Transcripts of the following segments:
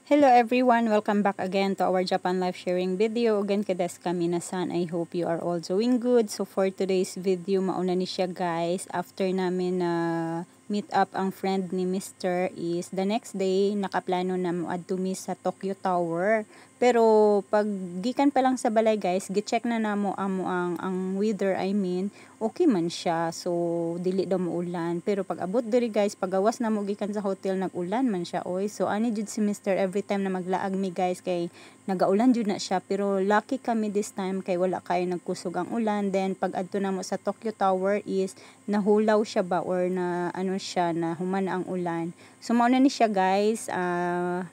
Hello everyone, welcome back again to our Japan life sharing video. Again kadesu ka minasan. I hope you are all doing good. So for today's video, mauna ni siya guys. After namin na meet up ang friend ni Mr. is the next day nakaplano na moadto mi sa Tokyo Tower. Pero pag gikan pa lang sa balay guys, gi-check na namo ang weather, I mean, okay man siya. So dili daw mo ulan. Pero pag abot diri guys, pagawas na mo gikan sa hotel nag-ulan man siya oy. So ani jud si Mr. every time na maglaag mi guys kay nagaulan jud na siya. Pero lucky kami this time kay wala kay nagkusog ang ulan. Then pag adto na mo sa Tokyo Tower is nahulaw siya ba or na ano siya na humana ang ulan. So mao na ni siya guys,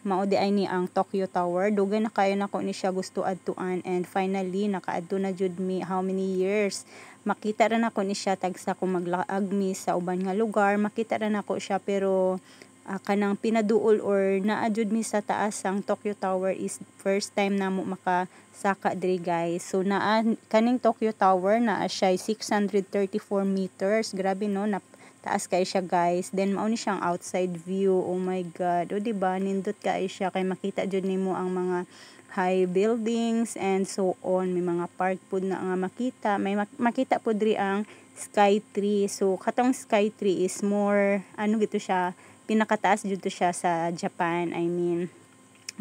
mao di ay ni ang Tokyo Tower. Dugay na kayo nako ni siya gusto adtuan and finally nakaadto na jud mi how many years. Makita ra nako ni siya tagsa ko maglaag mi sa uban nga lugar, makita ra nako siya pero kanang pinaduol or naa jud mi sa taas ang Tokyo Tower is first time namo makasaka diri guys. So naa kaning Tokyo Tower naa siya 634 meters. Grabe no, taas kay siya guys. Then mao ni siyang outside view. Oh my god. O diba nindot kay siya kay makita jud nimo ang mga high buildings and so on. May mga park pud na nga makita. May makita pud diri ang Sky Tree. So katong Sky Tree is more ano gito siya, pinakataas jud to siya sa Japan, I mean.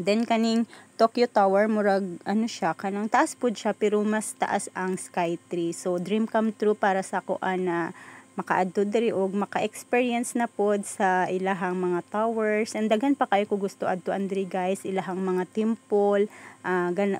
Then kaning Tokyo Tower murag ano siya, kanang taas pud siya pero mas taas ang Sky Tree. So dream come true para sa kuan na makaadto diri og maka-experience na pod sa ilahang mga towers. And daghan pa kayo ko gusto adtuan diri guys, ilahang mga temple.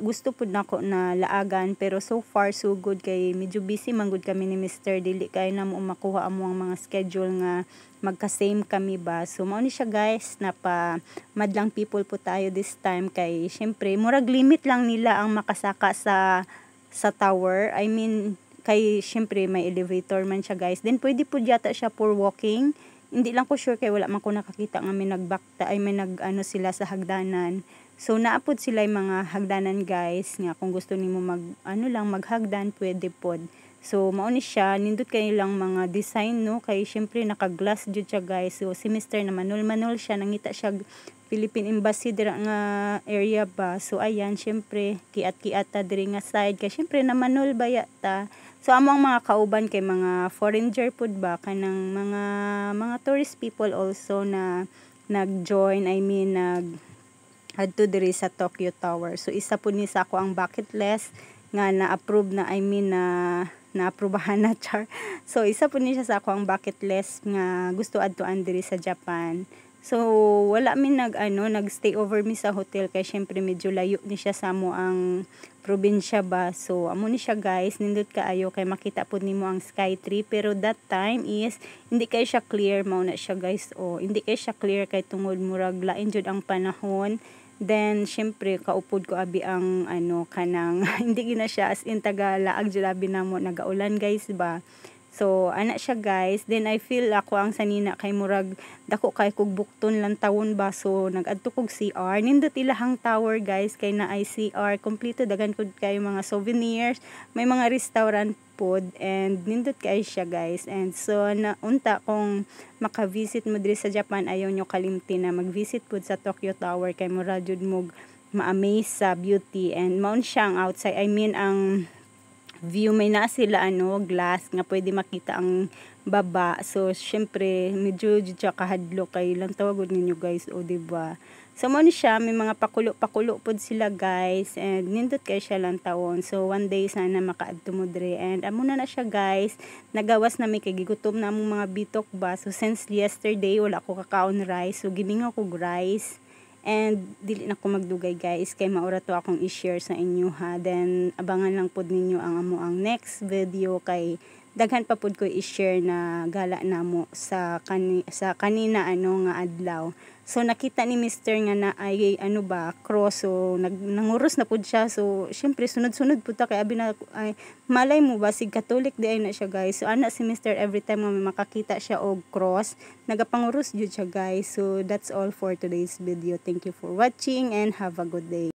Gusto pud nako na laagan pero so far so good kay medyo busy man gud kami ni Mr. Dili kay na mo makuha amo ang mga schedule nga magka-same kami ba. So mao ni siya guys, napa madlang people po tayo this time kay syempre murag limit lang nila ang makasaka sa tower. I mean kay syempre may elevator man siya guys. Then pwede po yata siya for walking. Hindi lang ko sure kay wala man ko nakakita nga may nagbakta ay may nag-ano sila sa hagdanan. So naapod sila yung mga hagdanan guys nga kung gusto nimo mag ano lang maghagdan pwede pod. So mao ni siya, nindot kay lang mga design no kay syempre naka-glass jud siya guys. So si Mr. na manul siya, nangita siya Philippine Embassy dira nga area ba. So ayan syempre kiat-kiat ta diri nga side kay syempre na manul baya ta. So among mga kauban kay mga foreigner pud ba kanang mga tourist people also na nag-join, I mean adto diri sa Tokyo Tower. So isa pud ni sa ako ang bucket list nga na-approve na, I mean na-aprobahan na char. So isa pud ni siya sa ako ang bucket list nga gusto adtuan diri sa Japan. So wala mi nagstay over mi sa hotel kay syempre medyo layo ni siya sa amo ang probinsya ba. So amo ni siya guys, nindot kaayo kay makita pud nimo ang Sky Tree pero that time is hindi kay siya clear, mao na siya guys. Hindi kay siya clear kay tungod murag lain jud ang panahon. Then syempre kaupod ko abi ang kanang hindi gina siya as in taga laag jud abi namo nagaulan guys ba. So ana siya guys. Then I feel ako ang sanina kay murag dako kay kog bukton lang tawon ba. So nag-adto kog CR. Nindot ilahang tower guys kay na CR kompleto dagan kod kay mga souvenirs, may mga restaurant pod and nindot kay siya guys. And so naunta kung maka-visit mo diri sa Japan ayaw nyo kalimti na mag-visit pod sa Tokyo Tower kay mura jud mo ma-amaze sa beauty and mao siya ang outside, I mean ang view may na sila glass nga pwede makita ang baba. So syempre medyo jud siya kahadlo kay lang tawagod ninyo guys diba. So mo ni siya may mga pakulo pod sila guys and nindot kay siya lang tawon. So one day sana makaadto mo diri and amo na siya guys. Nagawas na may kay gigutom na among mga bitok ba. So since yesterday wala ko kakaon rice, so gimingaw ko rice. And dili na ko magdugay guys kay maura to akong i-share sa inyo ha. Then abangan lang pod ninyo ang amo ang next video kay daghan pa pod ko i-share na gala namo sa kanina nga adlaw. So nakita ni Mr. nga na ay cross, so nanguros na pud siya. So syempre sunod-sunod pud ta kay abi na ay malay mo ba sig Catholic di ay na siya guys. So ana si Mr. every time nga may makakita siya og cross nagapanguros jud siya guys. So that's all for today's video. Thank you for watching and have a good day.